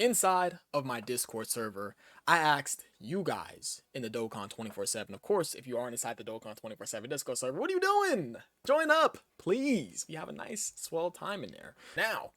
inside of my Discord server, I asked you guys in the Dokkan 24/7. Of course, if you aren't inside the Dokkan 24/7 Discord server, what are you doing? Join up, please. We have a nice swell time in there. Now,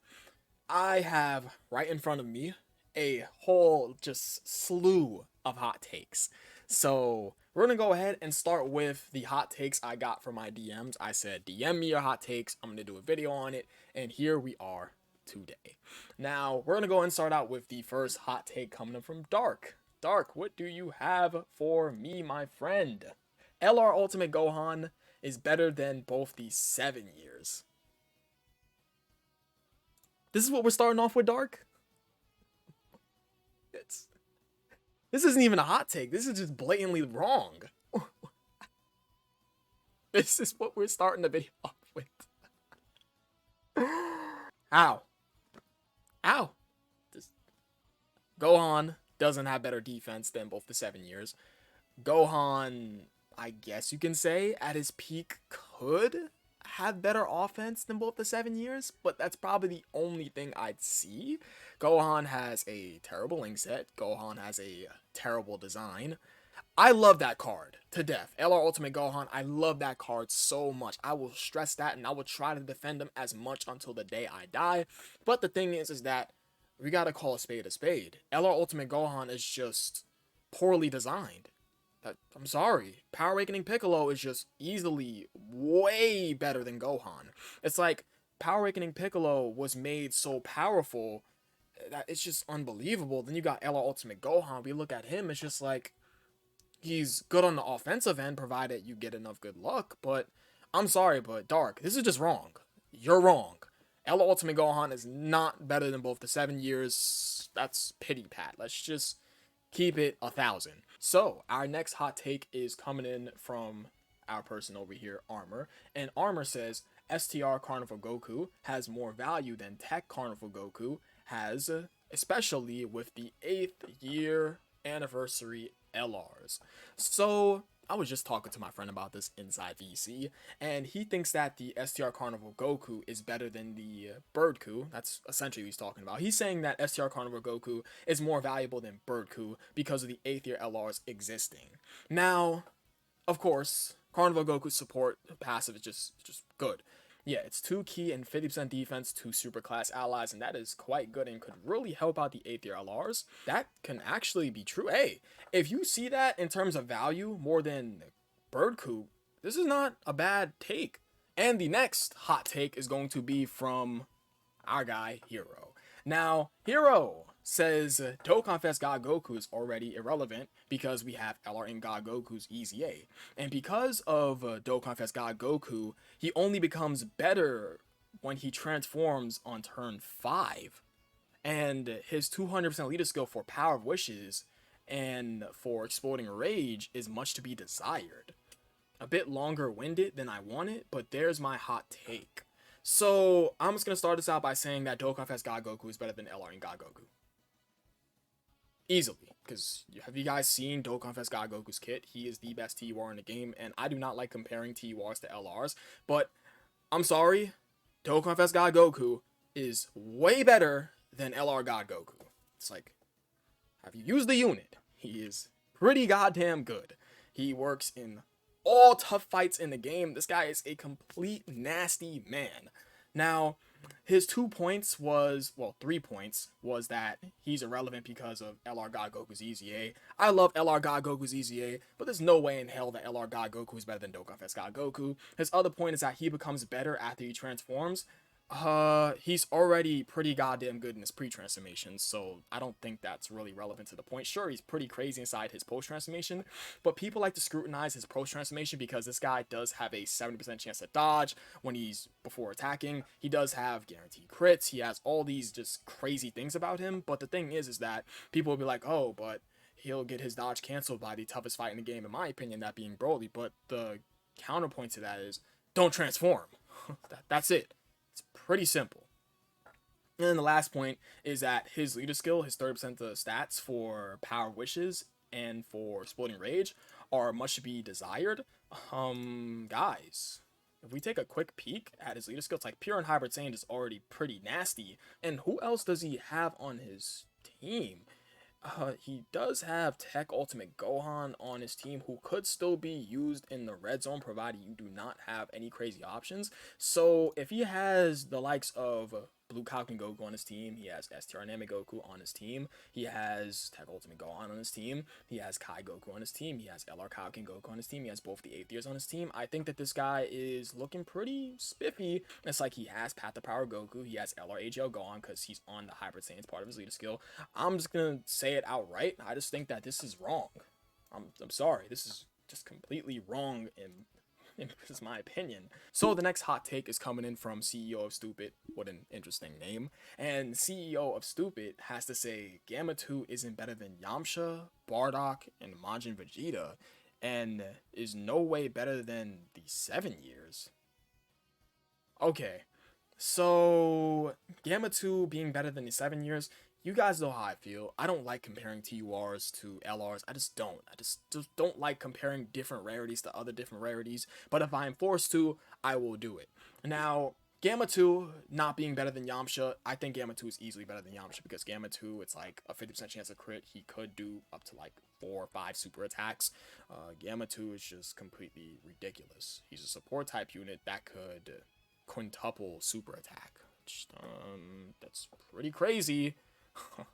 I have right in front of me a whole just slew of hot takes. So we're gonna go ahead and start with the hot takes I got from my DMs. I said, DM me your hot takes. I'm gonna do a video on it, and here we are today. Now we're gonna go and start out with the first hot take coming from Dark. Dark, what do you have for me, my friend? LR Ultimate Gohan is better than both the 7 years. This is what we're starting off with, Dark? This isn't even a hot take. This is just blatantly wrong. This is what we're starting the video off with. Ow. Ow. Gohan doesn't have better defense than both the 7 years. Gohan, I guess you can say, at his peak could have better offense than both the 7 years, but that's probably the only thing I'd see. Gohan has a terrible link set. Gohan has a terrible design. I love that card to death. LR Ultimate Gohan, I love that card so much. I will stress that, and I will try to defend him as much until the day I die. But the thing is that we gotta call a spade a spade. LR Ultimate Gohan is just poorly designed. I'm sorry. Power Awakening Piccolo is just easily way better than Gohan. It's like Power Awakening Piccolo was made so powerful that it's just unbelievable. Then you got LR Ultimate Gohan. We look at him, it's just like he's good on the offensive end, provided you get enough good luck. But I'm sorry, but Dark, this is just wrong. You're wrong. LR Ultimate Gohan is not better than both the 7 years. That's pity pat. Let's just keep it 1,000. So our next hot take is coming in from our person over here, Armor, and Armor says STR Carnival Goku has more value than Tech Carnival Goku has, especially with the 8th year anniversary LRs. So I was just talking to my friend about this inside VC, and he thinks that the STR Carnival Goku is better than the Birdku. That's essentially what he's talking about. He's saying that STR Carnival Goku is more valuable than Birdku because of the 8th year LRs existing. Now, of course, Carnival Goku's support passive is just good. Yeah, it's 2 key and 50% defense, 2 super class allies, and that is quite good and could really help out the 8th year LRs. That can actually be true. Hey, if you see that in terms of value more than Birdku, this is not a bad take. And the next hot take is going to be from our guy, Hero. Now, Hero says Dokkan Fest God Goku is already irrelevant because we have LR in God Goku's Easy A. And because of Dokkan Fest God Goku, he only becomes better when he transforms on turn 5. And his 200% leader skill for Power of Wishes and for Exploding Rage is much to be desired. A bit longer winded than I wanted, but there's my hot take. So I'm just going to start this out by saying that Dokkan Fest God Goku is better than LR in God Goku. Easily, because have you guys seen Dokkan Fest God Goku's kit? He is the best TUR in the game, and I do not like comparing TURs to LRs, but I'm sorry, Dokkan Fest God Goku is way better than LR God Goku. It's like, have you used the unit? He is pretty goddamn good. He works in all tough fights in the game. This guy is a complete nasty man. Now, his 2 points was, well, 3 points was that he's irrelevant because of LR God Goku's Easy A. I love LR God Goku's Easy A, but there's no way in hell that LR God Goku is better than Dokkan Fest God Goku. His other point is that he becomes better after he transforms. He's already pretty goddamn good in his pre-transformation, so I don't think that's really relevant to the point. Sure, he's pretty crazy inside his post-transformation, but people like to scrutinize his post-transformation because this guy does have a 70% chance to dodge when he's before attacking. He does have guaranteed crits. He has all these just crazy things about him, but the thing is that people will be like, oh, but he'll get his dodge canceled by the toughest fight in the game, in my opinion, that being Broly. But the counterpoint to that is, don't transform. That's it. It's pretty simple. And then the last point is that his leader skill, his 30% of the stats for Power Wishes and for Exploding Rage are much to be desired. Guys, if we take a quick peek at his leader skills, like Pure and Hybrid Saiyan is already pretty nasty. And who else does he have on his team. He does have Tech Ultimate Gohan on his team, who could still be used in the red zone, provided you do not have any crazy options. So if he has the likes of Blue Falcon Goku on his team, he has STR Anime Goku on his team, he has Tech Ultimate Gohan on his team, he has Kai Goku on his team, he has LR Falcon Goku on his team, he has both the 8th years on his team. I think that this guy is looking pretty spiffy. It's like he has Path to Power Goku, he has LR AGL Gohan because he's on the Hybrid Saiyan's part of his leader skill. I'm just gonna say it outright. I just think that this is wrong. I'm sorry. This is just completely wrong in this is my opinion. So the next hot take is coming in from CEO of Stupid. What an interesting name. And CEO of Stupid has to say Gamma 2 isn't better than Yamcha, Bardock, and Majin Vegeta, and is no way better than the 7 years. Okay, so Gamma 2 being better than the 7 years, you guys know how I feel. I don't like comparing TURs to LRs. I just don't. I just don't like comparing different rarities to other different rarities. But if I am forced to, I will do it. Now, Gamma 2 not being better than Yamcha, I think Gamma 2 is easily better than Yamcha because Gamma 2, it's like a 50% chance of crit. He could do up to like 4 or 5 super attacks. Gamma 2 is just completely ridiculous. He's a support type unit that could quintuple super attack. That's pretty crazy.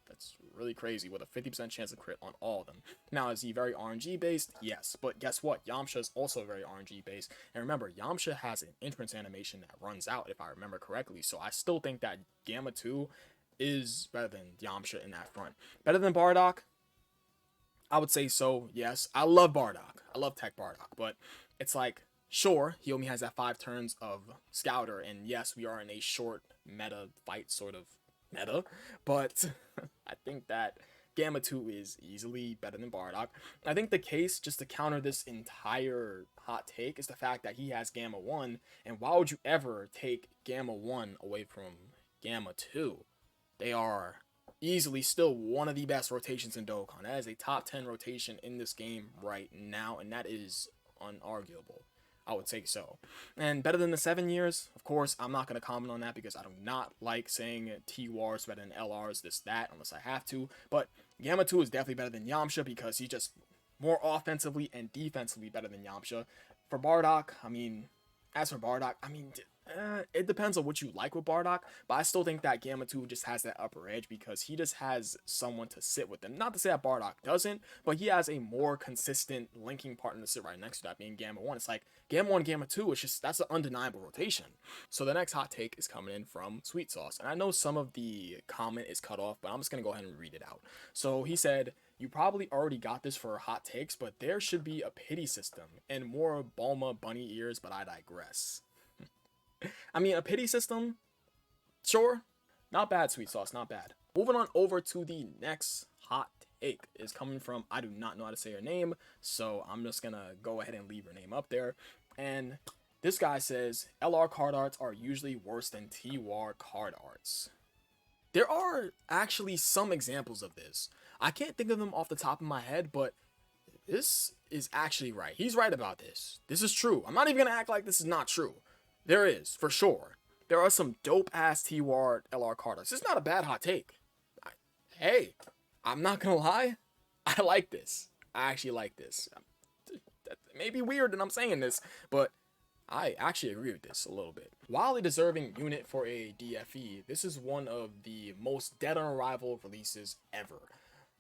That's really crazy with a 50% chance of crit on all of them. Now, is he very RNG based? Yes, but guess what? Yamcha is also very RNG based. And remember, Yamcha has an entrance animation that runs out, if I remember correctly. So I still think that Gamma 2 is better than Yamcha in that front. Better than Bardock? I would say so, yes. I love Bardock. I love Tech Bardock, but it's like, sure, he only has that 5 turns of Scouter, and yes, we are in a short meta fight sort of meta, but I think that Gamma 2 is easily better than Bardock. I think the case, just to counter this entire hot take, is the fact that he has Gamma 1, and why would you ever take Gamma 1 away from Gamma 2? They are easily still one of the best rotations in Dokkan. That is a top 10 rotation in this game right now, and that is unarguable. I would say so. And better than the 7 years, of course, I'm not going to comment on that because I do not like saying TURs better than LRs, this, that, unless I have to. But Gamma 2 is definitely better than Yamcha because he's just more offensively and defensively better than Yamcha. For Bardock, it depends on what you like with Bardock, but I still think that Gamma 2 just has that upper edge because he just has someone to sit with him. Not to say that Bardock doesn't, but he has a more consistent linking partner to sit right next to that, being Gamma 1. It's like Gamma 1, Gamma 2, it's just, that's an undeniable rotation. So the next hot take is coming in from Sweet Sauce, and I know some of the comment is cut off, but I'm just going to go ahead and read it out. So he said, "You probably already got this for hot takes, but there should be a pity system and more Bulma bunny ears, but I digress." I mean, a pity system, sure, not bad, Sweet Sauce, not bad. Moving on over to the next hot take is coming from, I do not know how to say her name, so I'm just gonna go ahead and leave her name up there. And this guy says, LR card arts are usually worse than TWAR card arts. There are actually some examples of this. I can't think of them off the top of my head, but this is actually right. He's right about this. This is true. I'm not even gonna act like this is not true. There is, for sure. There are some dope-ass TWAR LR card arts. It's not a bad hot take. Hey, I'm not gonna lie. I like this. I actually like this. That may be weird that I'm saying this, but I actually agree with this a little bit. While a deserving unit for a DFE, this is one of the most dead on arrival releases ever.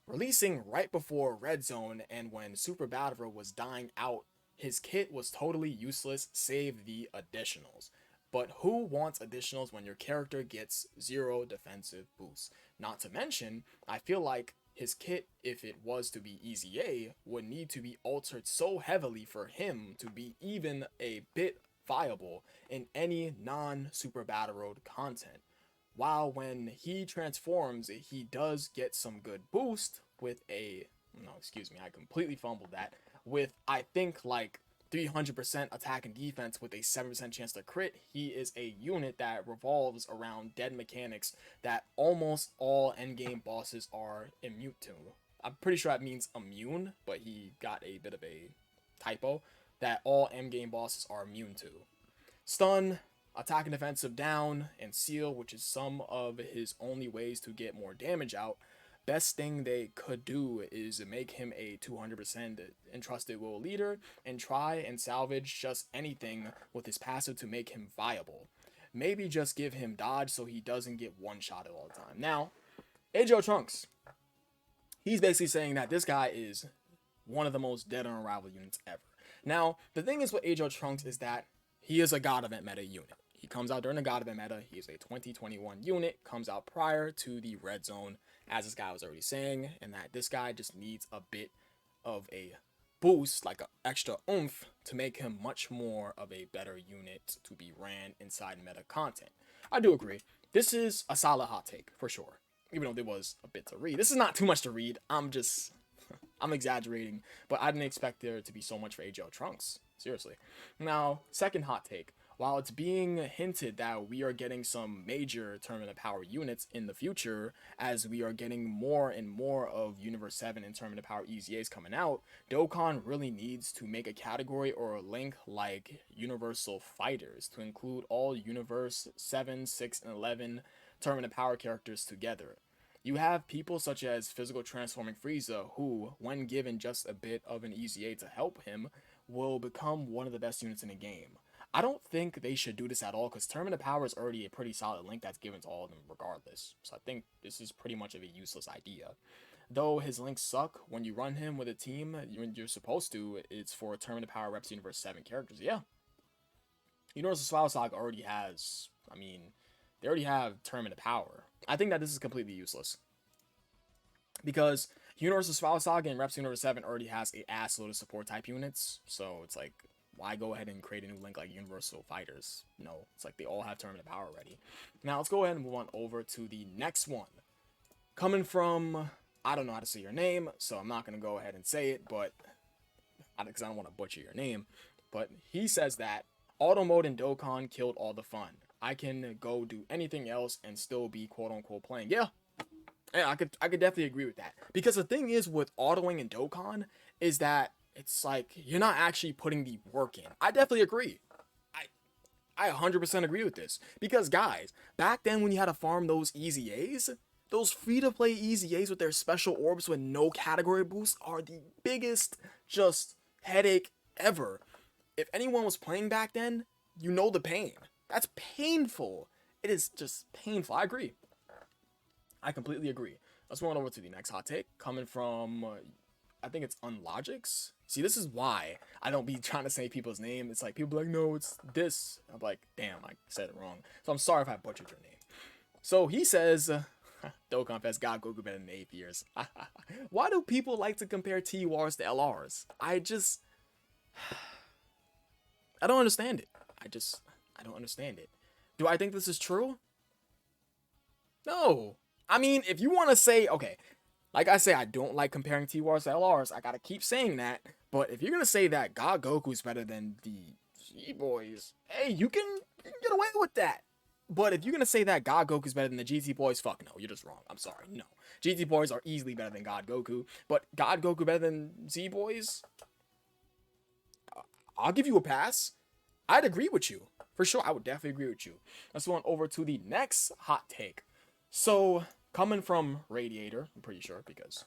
Releasing right before Red Zone and when Super Battle was dying out, his kit was totally useless save the additionals. But who wants additionals when your character gets 0 defensive boosts? Not to mention, I feel like his kit, if it was to be Easy A, would need to be altered so heavily for him to be even a bit viable in any non-Super Battle Road content. While when he transforms, he does get some good boost with a... No, excuse me, I completely fumbled that. With, I think, like 300% attack and defense with a 7% chance to crit, he is a unit that revolves around dead mechanics that almost all endgame bosses are immune to. I'm pretty sure that means immune, but he got a bit of a typo, that all endgame bosses are immune to. Stun, attack and defensive down, and seal, which is some of his only ways to get more damage out. best thing they could do is make him a 200% entrusted will leader and try and salvage just anything with his passive to make him viable. Maybe just give him dodge so he doesn't get one shot all the time. Now, AJ Trunks, he's basically saying that this guy is one of the most dead on arrival units ever. Now, the thing is with AJ Trunks is that he is a God Event meta unit. He comes out during the God Event meta. He is a 2021 unit, comes out prior to the red zone, as this guy was already saying, and that this guy just needs a bit of a boost, like an extra oomph, to make him much more of a better unit to be ran inside meta content. I do agree. This is a solid hot take, for sure. Even though there was a bit to read. This is not too much to read. I'm exaggerating, but I didn't expect there to be so much for AJ Trunks. Seriously. Now, second hot take. While it's being hinted that we are getting some major tournament of power units in the future, as we are getting more and more of Universe 7 and tournament of power EZAs coming out, Dokkan really needs to make a category or a link like Universal Fighters to include all Universe 7, 6, and 11 tournament of power characters together. You have people such as Physical Transforming Frieza, who, when given just a bit of an EZA to help him, will become one of the best units in the game. I don't think they should do this at all, because Tournament of Power is already a pretty solid link that's given to all of them regardless. So I think this is pretty much of a useless idea. Though his links suck, when you run him with a team when you're supposed to, it's for Tournament of Power reps Universe 7 characters. Yeah. Universal Swallow Saga already has, they already have Tournament of Power. I think that this is completely useless. Because Universal Swallow Saga and reps Universe 7 already has a ass load of support type units. So it's like, why go ahead and create a new link like Universal Fighters? No, it's like they all have Tournament of Power already. Now let's go ahead and move on over to the next one. Coming from, I don't know how to say your name, so I'm not going to go ahead and say it, but because I don't want to butcher your name. But he says that auto mode in Dokkan killed all the fun. I can go do anything else and still be quote unquote playing. Yeah, I could definitely agree with that. Because the thing is with autoing in Dokkan is that it's like you're not actually putting the work in. I definitely agree. I 100% agree with this. Because guys, back then when you had to farm those EZAs, those free-to-play EZAs with their special orbs with no category boost are the biggest just headache ever. If anyone was playing back then, you know the pain. That's painful. It is just painful. I agree. I completely agree. Let's move on over to the next hot take coming from, I think it's Unlogix. See, this is why I don't be trying to say people's name. It's like people be like, no, it's this. I'm like, damn, I said it wrong. So I'm sorry if I butchered your name. So he says, Dokkan Fest got Goku better than 8 years. Why do people like to compare TURs to LRs? I don't understand it. I don't understand it. Do I think this is true? No. I mean, if you want to say, okay, like I say, I don't like comparing TURs to LRs. I gotta keep saying that. But if you're gonna say that God Goku's better than the G-Boys, hey, you can get away with that. But if you're gonna say that God Goku's better than the GT Boys, fuck no, you're just wrong. I'm sorry, no. GT Boys are easily better than God Goku. But God Goku better than Z-Boys? I'll give you a pass. I'd agree with you. For sure, I would definitely agree with you. Let's go on over to the next hot take. So, coming from Radiator, I'm pretty sure, because,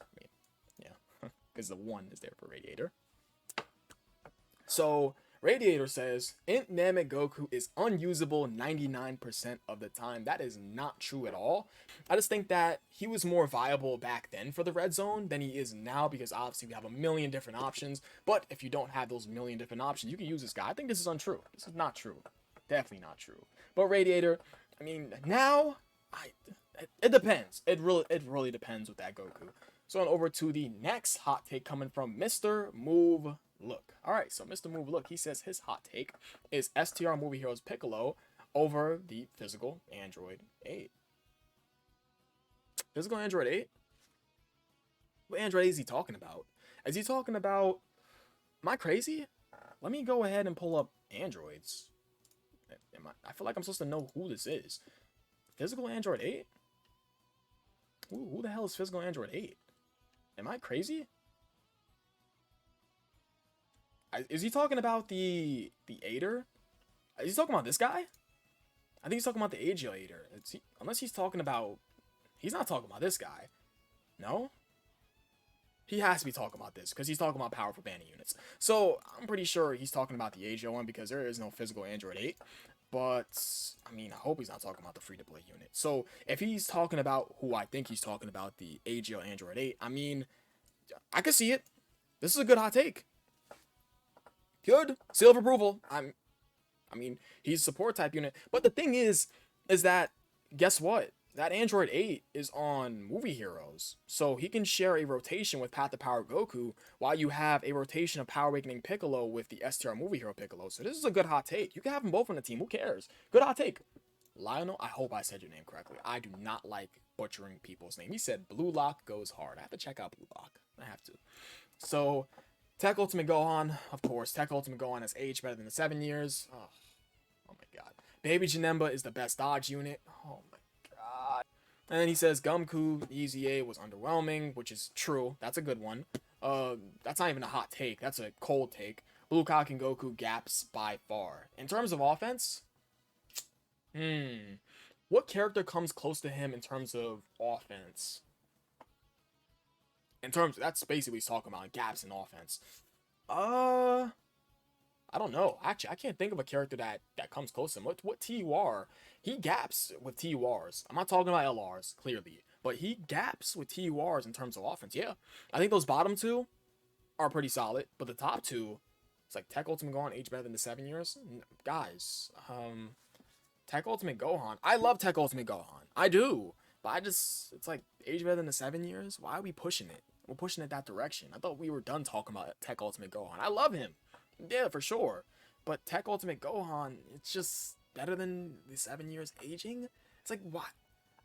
yeah, because the 1 is there for Radiator. So, Radiator says, Int Namek Goku is unusable 99% of the time. That is not true at all. I just think that he was more viable back then for the red zone than he is now, because obviously we have a million different options. But if you don't have those million different options, you can use this guy. I think this is untrue. This is not true. Definitely not true. But Radiator, I mean, now, it depends. It really depends with that Goku. So on over to the next hot take coming from Mr. Move Look. Alright, so Mr. Move Look, he says his hot take is STR Movie Heroes Piccolo over the Physical Android 8. Physical Android 8? What Android is he talking about? Is he talking about... Am I crazy? Let me go ahead and pull up Androids. I feel like I'm supposed to know who this is. Physical Android 8? Who the hell is Physical Android 8? Am I crazy? Is he talking about the Aider? Is he talking about this guy? I think he's talking about the AGL Aider. Unless he's talking about... He's not talking about this guy. No? He has to be talking about this because he's talking about powerful banning units. So I'm pretty sure he's talking about the AGL one because there is no physical Android 8. But I mean, I hope he's not talking about the free to play unit. So if he's talking about who I think he's talking about, the AGL Android 8, I mean, I could see it. This is a good hot take. Good. Seal of approval. I mean, he's a support type unit. But the thing is that, guess what? That Android 8 is on Movie Heroes. So he can share a rotation with Path to Power Goku while you have a rotation of Power Awakening Piccolo with the STR Movie Hero Piccolo. So this is a good hot take. You can have them both on the team. Who cares? Good hot take. Lionel, I hope I said your name correctly. I do not like butchering people's name. He said Blue Lock goes hard. I have to check out Blue Lock. I have to. So, Tech Ultimate Gohan, of course. Tech Ultimate Gohan has aged better than the 7 years. Oh my god. Baby Janemba is the best dodge unit. Oh my god. And then he says Gumku EZA was underwhelming, which is true. That's a good one. That's not even a hot take. That's a cold take. Blue Cock and Goku gaps by far. In terms of offense, what character comes close to him in terms of offense? That's basically he's talking about, gaps in offense. I don't know. Actually, I can't think of a character that comes close to him. What TUR? He gaps with TURs. I'm not talking about LRs, clearly. But he gaps with TURs in terms of offense. Yeah. I think those bottom two are pretty solid. But the top two, it's like Tech Ultimate Gohan age better than the 7 years. Guys, Tech Ultimate Gohan. I love Tech Ultimate Gohan. I do. But it's like age better than the 7 years? Why are we pushing it? We're pushing it that direction. I thought we were done talking about Tech Ultimate Gohan. I love him. Yeah, for sure. But Tech Ultimate Gohan, it's just better than the 7 years aging? It's like, what?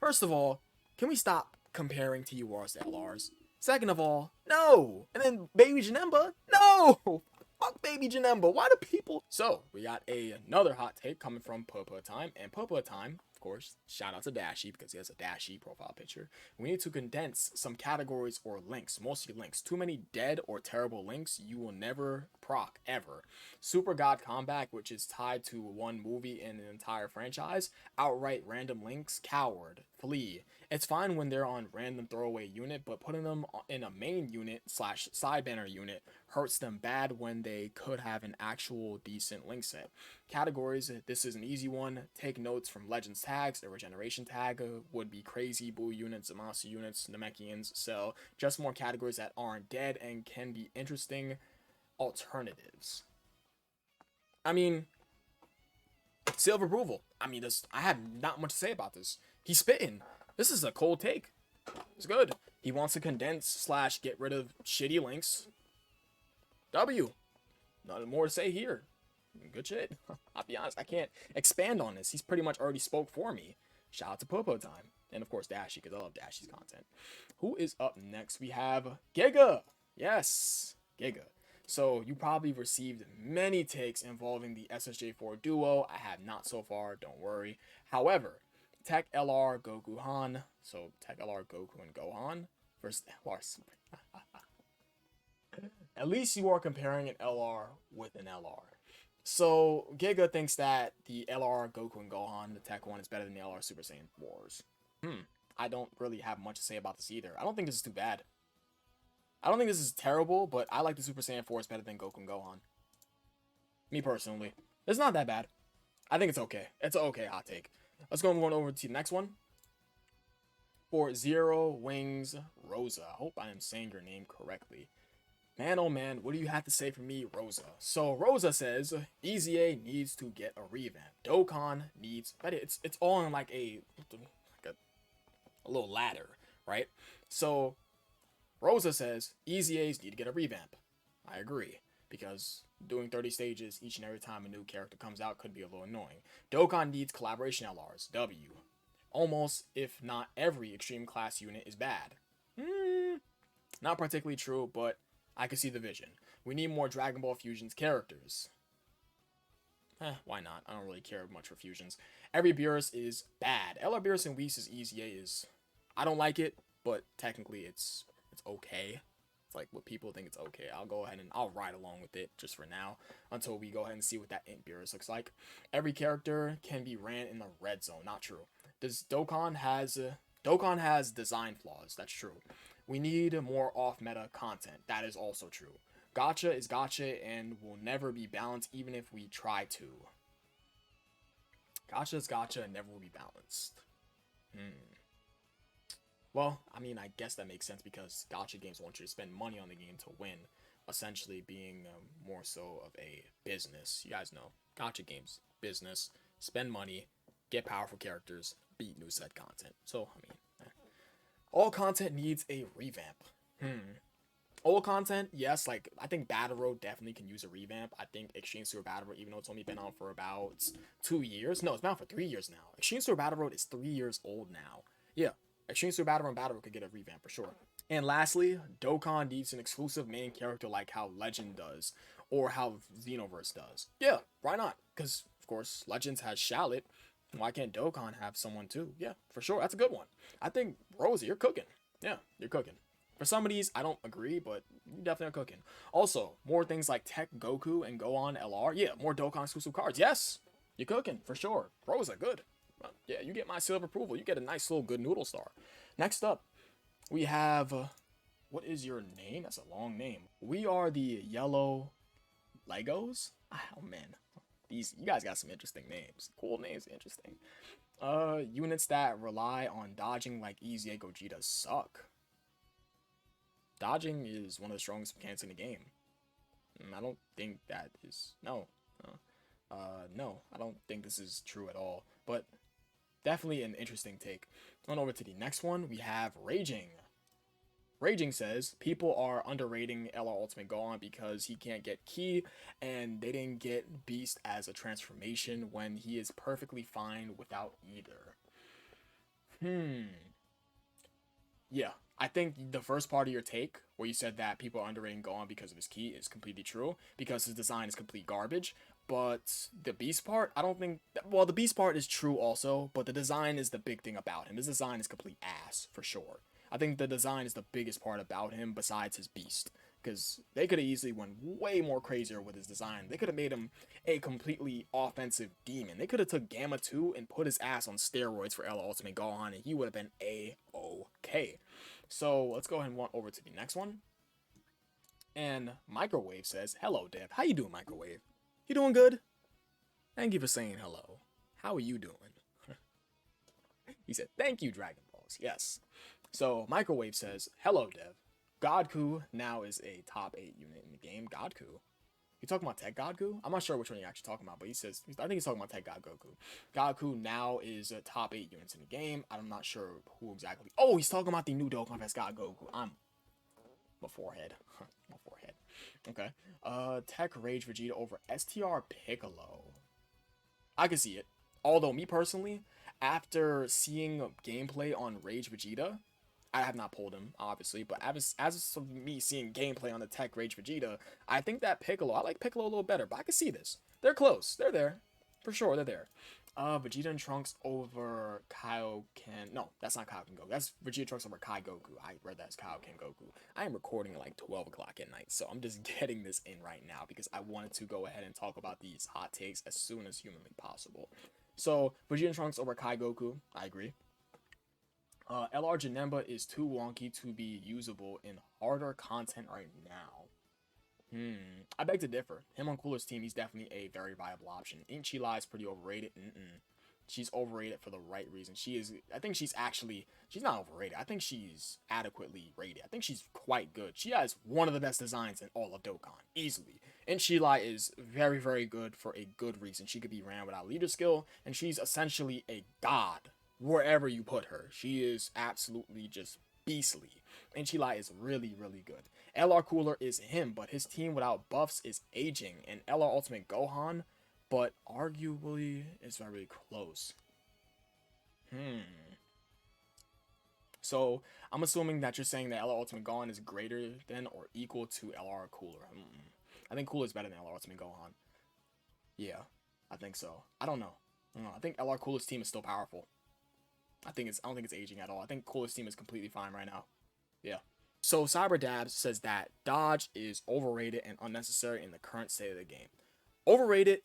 First of all, can we stop comparing TURs to LRs? Second of all, no! And then Baby Janemba? No! Fuck Baby Janemba. Why do people... So, we got another hot take coming from Purple Time. And Purple Time, of course, shout out to Dashie because he has a Dashie profile picture. We need to condense some categories or links, mostly links. Too many dead or terrible links, you will never proc, ever. Super God Comeback, which is tied to one movie in an entire franchise. Outright random links, coward, flee. It's fine when they're on random throwaway unit, but putting them in a main unit / side banner unit hurts them bad when they could have an actual decent link set. Categories, this is an easy one. Take notes from Legends tags. A regeneration tag would be crazy, Boo units, Zamasu units, Namekians. So just more categories that aren't dead and can be interesting alternatives. I mean, seal of approval. I mean, I have not much to say about this. He's spitting. This is a cold take. It's good. He wants to condense / get rid of shitty links. W. Nothing more to say here. Good shit. I'll be honest, I can't expand on this. He's pretty much already spoke for me. Shout out to Popo Time. And of course Dashie, because I love Dashie's content. Who is up next? We have Giga. Yes, Giga. So you probably received many takes involving the SSJ4 duo. I have not so far, don't worry. However, Tech LR Goku Han. So Tech LR Goku and Gohan versus LR Super. At least you are comparing an LR with an LR. So Giga thinks that the LR Goku and Gohan, the Tech one, is better than the LR Super Saiyan 4s. I don't really have much to say about this either. I don't think this is too bad. I don't think this is terrible, but I like the Super Saiyan 4s better than Goku and Gohan. Me personally. It's not that bad. I think it's okay. It's an okay hot take. Let's go on over to the next one. For Zero Wings Rosa. I hope I am saying your name correctly. Man, oh man, what do you have to say for me, Rosa? So Rosa says, EZA needs to get a revamp. Dokkan needs, but it's all on like a little ladder, right? So Rosa says, EZAs need to get a revamp. I agree, because doing 30 stages each and every time a new character comes out could be a little annoying. Dokkan needs collaboration LRs. W. Almost, if not every extreme class unit is bad. Not particularly true, but I can see the vision. We need more Dragon Ball Fusions characters. Why not? I don't really care much for fusions. Every Beerus is bad. LR Beerus and Whis' EZA is... I don't like it, but technically it's okay. It's like what people think it's okay. I'll go ahead and I'll ride along with it just for now until we go ahead and see what that Int Beerus looks like. Every character can be ran in the red zone. Not true. Dokkan has design flaws. That's true. We need more off-meta content. That is also true. Gacha is gacha and will never be balanced even if we try to. Gacha is gacha and never will be balanced. Well, I mean, I guess that makes sense because gacha games want you to spend money on the game to win, essentially being more so of a business. You guys know, gacha games, business, spend money, get powerful characters, beat new set content. So, I mean, all content needs a revamp. Old content, yes, like, I think Battle Road definitely can use a revamp. I think Extreme Super Battle Road, even though it's only been on for about 2 years. No, it's been on for 3 years now. Extreme Super Battle Road is 3 years old now. Yeah, Extreme Super Battle Road and Battle Road could get a revamp for sure. And lastly, Dokkan needs an exclusive main character like how Legend does, or how Xenoverse does. Yeah, why not? Because, of course, Legends has Shallot. Why can't Dokkan have someone too? Yeah, for sure. That's a good one. I think, Rosa, you're cooking. Yeah, you're cooking. For some of these, I don't agree, but you definitely are cooking. Also, more things like Tech Goku and Gohan LR. Yeah, more Dokkan exclusive cards. Yes, you're cooking, for sure. Rosa, good. Yeah, you get my seal of approval. You get a nice little good noodle star. Next up, we have... what is your name? That's a long name. We are the Yellow Legos? Oh, man. You guys got some interesting names. Cool names, interesting. Units that rely on dodging like Easy Gogeta suck. Dodging is one of the strongest mechanics in the game. I don't think that is... No. No, I don't think this is true at all. But definitely an interesting take. On over to the next one, we have Raging. Raging says, people are underrating LR Ultimate Gohan because he can't get Ki, and they didn't get Beast as a transformation when he is perfectly fine without either. Yeah, I think the first part of your take, where you said that people are underrating Gohan because of his Ki, is completely true, because his design is complete garbage. But the Beast part, I don't think... Well, the Beast part is true also, but the design is the big thing about him. His design is complete ass, for sure. I think the design is the biggest part about him besides his Beast. Because they could have easily went way more crazier with his design. They could have made him a completely offensive demon. They could have took Gamma 2 and put his ass on steroids for LR Ultimate Gohan, and he would have been A-OK. So, let's go ahead and walk over to the next one. And Microwave says, hello, Dev. How you doing, Microwave? You doing good? Thank you for saying hello. How are you doing? He said, thank you, Dragon Balls. Yes. So, Microwave says, hello, Dev. Godku now is a top 8 unit in the game. Godku? You talking about Tech Godku? I'm not sure which one you're actually talking about, but he says, I think he's talking about Tech God Goku. Godku now is a top 8 units in the game. I'm not sure who exactly. Oh, he's talking about the new Dokkan Fest God Goku. My forehead. My forehead. Okay. Tech Rage Vegeta over STR Piccolo. I can see it. Although, me personally, after seeing gameplay on Rage Vegeta, I have not pulled him, obviously, but as of me seeing gameplay on the Tech Rage Vegeta, I think that Piccolo, I like Piccolo a little better, but I can see this. They're close. They're there. For sure, they're there. Vegeta and Trunks over Kaioken. No, that's not Kaioken Goku. That's Vegeta Trunks over Kai Goku. I read that as Kaioken Goku. I am recording at like 12 o'clock at night, so I'm just getting this in right now because I wanted to go ahead and talk about these hot takes as soon as humanly possible. So, Vegeta and Trunks over Kai Goku. I agree. LR Janemba is too wonky to be usable in harder content right now. I beg to differ. Him on Cooler's team, he's definitely a very viable option. Inchila is pretty overrated. She's overrated for the right reason. I think she's not overrated. I think she's adequately rated. I think she's quite good. She has one of the best designs in all of Dokkan, easily. Inchila is very, very good for a good reason. She could be ran without leader skill, and she's essentially a god wherever you put her. She is absolutely just beastly. Inchila is really, really good. LR Cooler is him, but his team without buffs is aging, and LR Ultimate Gohan, but arguably is very close. So, I'm assuming that you're saying that LR Ultimate Gohan is greater than or equal to LR Cooler. I think Cooler is better than LR Ultimate Gohan. Yeah, I think so. I don't know. I think LR Cooler's team is still powerful. I don't think it's aging at all. I think Cooler's team is completely fine right now. Yeah. So CyberDabs says that dodge is overrated and unnecessary in the current state of the game. Overrated.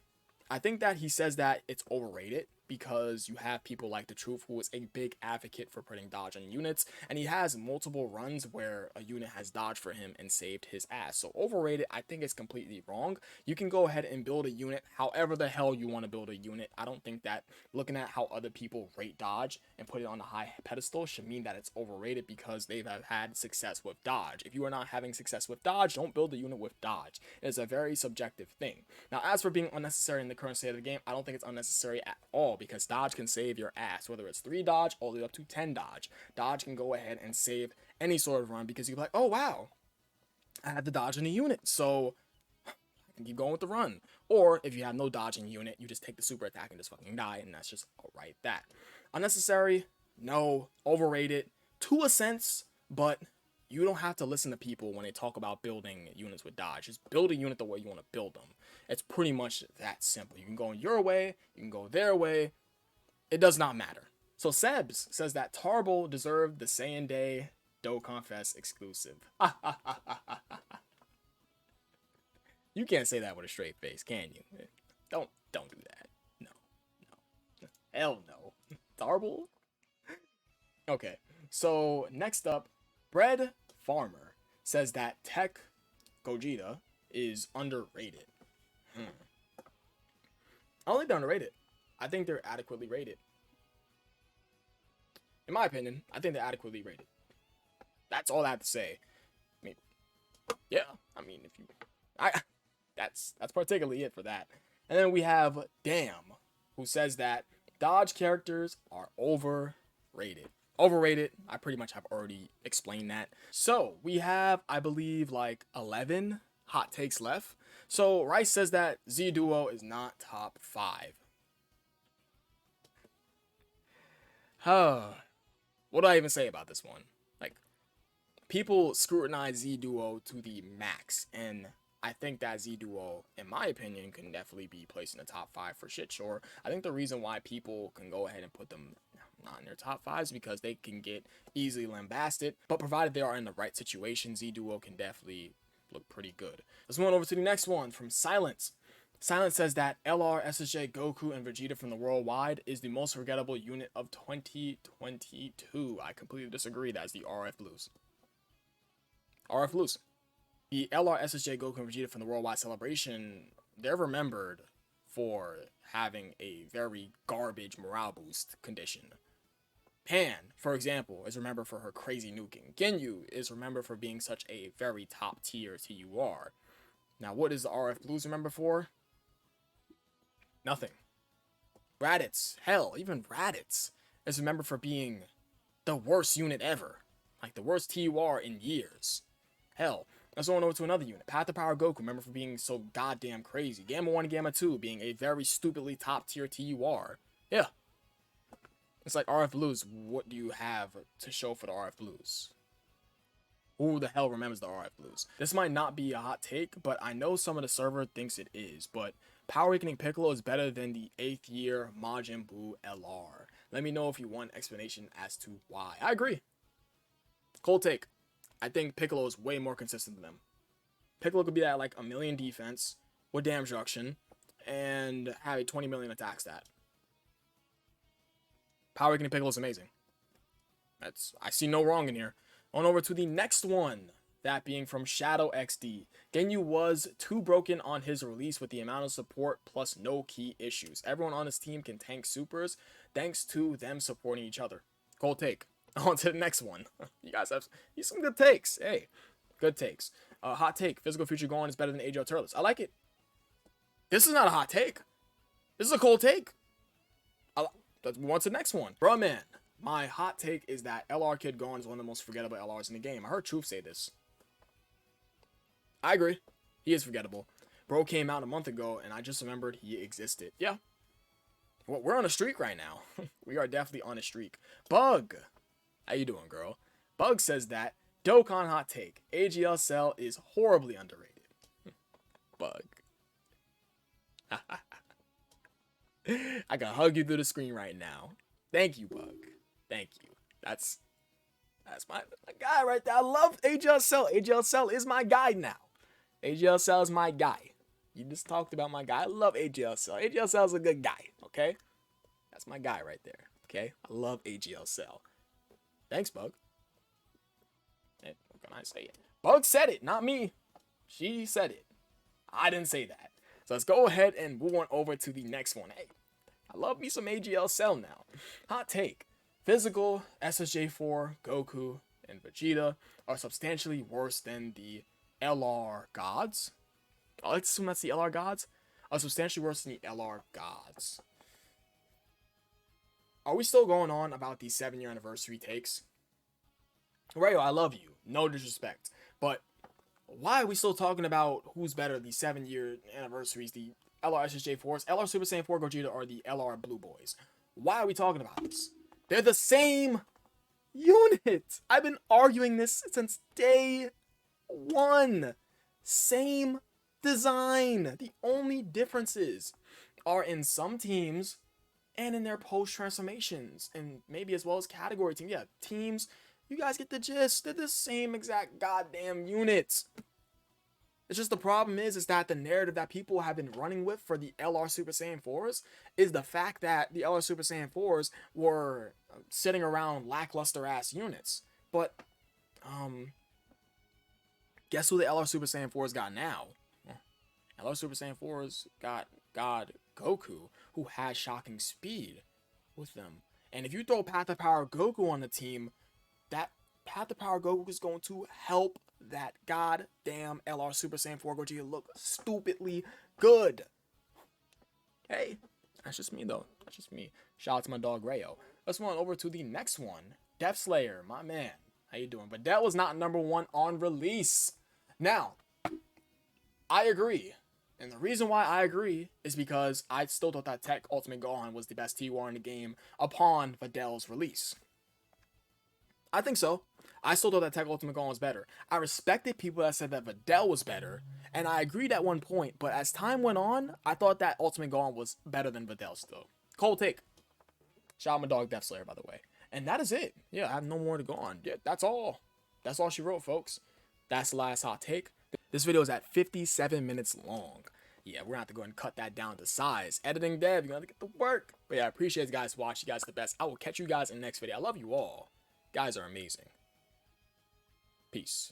I think that he says that it's overrated because you have people like the Truth, who is a big advocate for putting dodge on units, and he has multiple runs where a unit has dodged for him and saved his ass. So overrated, I think it's completely wrong. You can go ahead and build a unit however the hell you want to build a unit. I don't think that looking at how other people rate dodge and put it on a high pedestal should mean that it's overrated because they've had success with dodge. If you are not having success with dodge, don't build a unit with dodge. It is a very subjective thing. Now, as for being unnecessary in the current state of the game, I don't think it's unnecessary at all because dodge can save your ass, whether it's 3 dodge all the way up to 10 dodge. Dodge can go ahead and save any sort of run because you're like, oh wow, I had the dodge in the unit, so I can keep going with the run. Or if you have no dodge in unit, you just take the super attack and just fucking die, and that's just alright. That unnecessary, no. Overrated to a sense, but you don't have to listen to people when they talk about building units with dodge. Just build a unit the way you want to build them. It's pretty much that simple. You can go your way, you can go their way. It does not matter. So Sebs says that Tarble deserved the Saiyan Day Dokkan Fest exclusive. You can't say that with a straight face, can you? Don't do that. No. Hell no. Tarble? Okay. So next up, Bread Farmer says that Tech Gogeta is underrated. I don't think they're underrated. I think they're adequately rated. In my opinion, I think they're adequately rated. That's all I have to say. I mean, yeah. I mean, if you, that's particularly it for that. And then we have Damn, who says that dodge characters are overrated. Overrated. I pretty much have already explained that. So we have, I believe, like 11 hot takes left. So Rice says that Z Duo is not top 5. What do I even say about this one? Like, people scrutinize Z Duo to the max, and I think that Z Duo, in my opinion, can definitely be placed in the top 5 for shit sure. I think the reason why people can go ahead and put them not in their top 5 is because they can get easily lambasted, but provided they are in the right situation, Z Duo can definitely look pretty good. Let's move on over to the next one from Silence. Silence says that LR, SSJ, Goku, and Vegeta from the Worldwide is the most forgettable unit of 2022. I completely disagree. That's the RF Blues. RF Blues. The LR, SSJ, Goku, and Vegeta from the Worldwide Celebration, they're remembered for having a very garbage morale boost condition. Pan, for example, is remembered for her crazy nuking. Ginyu is remembered for being such a very top tier TUR. Now, what is the RF Blues remembered for? Nothing. Raditz, hell, even Raditz is remembered for being the worst unit ever. Like the worst TUR in years. Hell, let's go on over to another unit. Path to Power Goku, remembered for being so goddamn crazy. Gamma 1 and Gamma 2 being a very stupidly top tier TUR. Yeah. It's like RF Blues, what do you have to show for the RF Blues? Who the hell remembers the RF Blues? This might not be a hot take, but I know some of the server thinks it is, but Power Awakening Piccolo is better than the 8th year Majin Buu LR. Let me know if you want an explanation as to why. I agree. Cold take. I think Piccolo is way more consistent than them. Piccolo could be at like a million defense with damage reduction and have a 20 million attack stat. Power Awakening Piccolo is amazing. I see no wrong in here. On over to the next one, that being from Shadow XD. Ginyu was too broken on his release with the amount of support plus no key issues. Everyone on his team can tank supers thanks to them supporting each other. Cold take. On to the next one. You guys have some good takes. Hey, good takes. Hot take. Physical Future Gohan is better than Age of Turles. I like it. This is not a hot take. This is a cold take. Let's move on to the next one. Bruh, man. My hot take is that LR Kid Gohan is one of the most forgettable LRs in the game. I heard Truth say this. I agree. He is forgettable. Bro came out a month ago, and I just remembered he existed. Yeah. Well, we're on a streak right now. We are definitely on a streak. Bug. How you doing, girl? Bug says that Dokkan hot take. AGL Cell is horribly underrated. Bug. I can hug you through the screen right now. Thank you, Bug. Thank you. That's my guy right there. I love AGL Cell. AGL Cell is my guy now. AGL Cell is my guy. You just talked about my guy. I love AGL Cell. AGL Cell is a good guy, okay? That's my guy right there. Okay, I love AGL Cell. Thanks, Bug. Hey, what can I say it? Bug said it, not me. She said it. I didn't say that. So let's go ahead and move on over to the next one. Hey, I love me some AGL Cell now. Hot take. Physical, SSJ4, Goku, and Vegeta are substantially worse than the LR gods. I like to assume that's the LR gods. Are substantially worse than the LR gods. Are we still going on about the 7-year anniversary takes? Rayo, I love you. No disrespect. But why are we still talking about who's better, the 7-year anniversaries, the LR SSJ4s, LR Super Saiyan 4 Gogeta, or the LR Blue Boys? Why are we talking about this? They're the same unit. I've been arguing this since day one. Same design. The only differences are in some teams and in their post transformations, and maybe as well as category teams. Yeah, teams, you guys get the gist. They're the same exact goddamn units. It's just the problem is that the narrative that people have been running with for the LR Super Saiyan 4s is the fact that the LR Super Saiyan 4s were sitting around lackluster ass units. But guess who the LR Super Saiyan 4s got now? LR Super Saiyan 4s got God Goku, who has shocking speed with them. And if you throw Path of Power Goku on the team, that Path of Power Goku is going to help that goddamn LR Super Saiyan 4 Gogeta look stupidly good. Hey, that's just me though. That's just me. Shout out to my dog Rayo. Let's move on over to the next one. Death Slayer, my man. How you doing? But that was not number 1 on release. Now, I agree. And the reason why I agree is because I still thought that Tech Ultimate Gohan was the best T-War in the game upon Vidal's release. I think so. I still thought that Tech Ultimate Gohan was better. I respected people that said that Videl was better, and I agreed at one point, but as time went on, I thought that Ultimate Gohan was better than Videl still. Cold take. Shout out my dog Death Slayer, by the way. And that is it. Yeah, I have no more to go on. Yeah, that's all. That's all she wrote, folks. That's the last hot take. This video is at 57 minutes long. Yeah, we're gonna have to go ahead and cut that down to size. Editing dev, you're gonna get the work. But yeah, I appreciate you guys watching. You guys are the best. I will catch you guys in the next video. I love you all. You guys are amazing. Peace.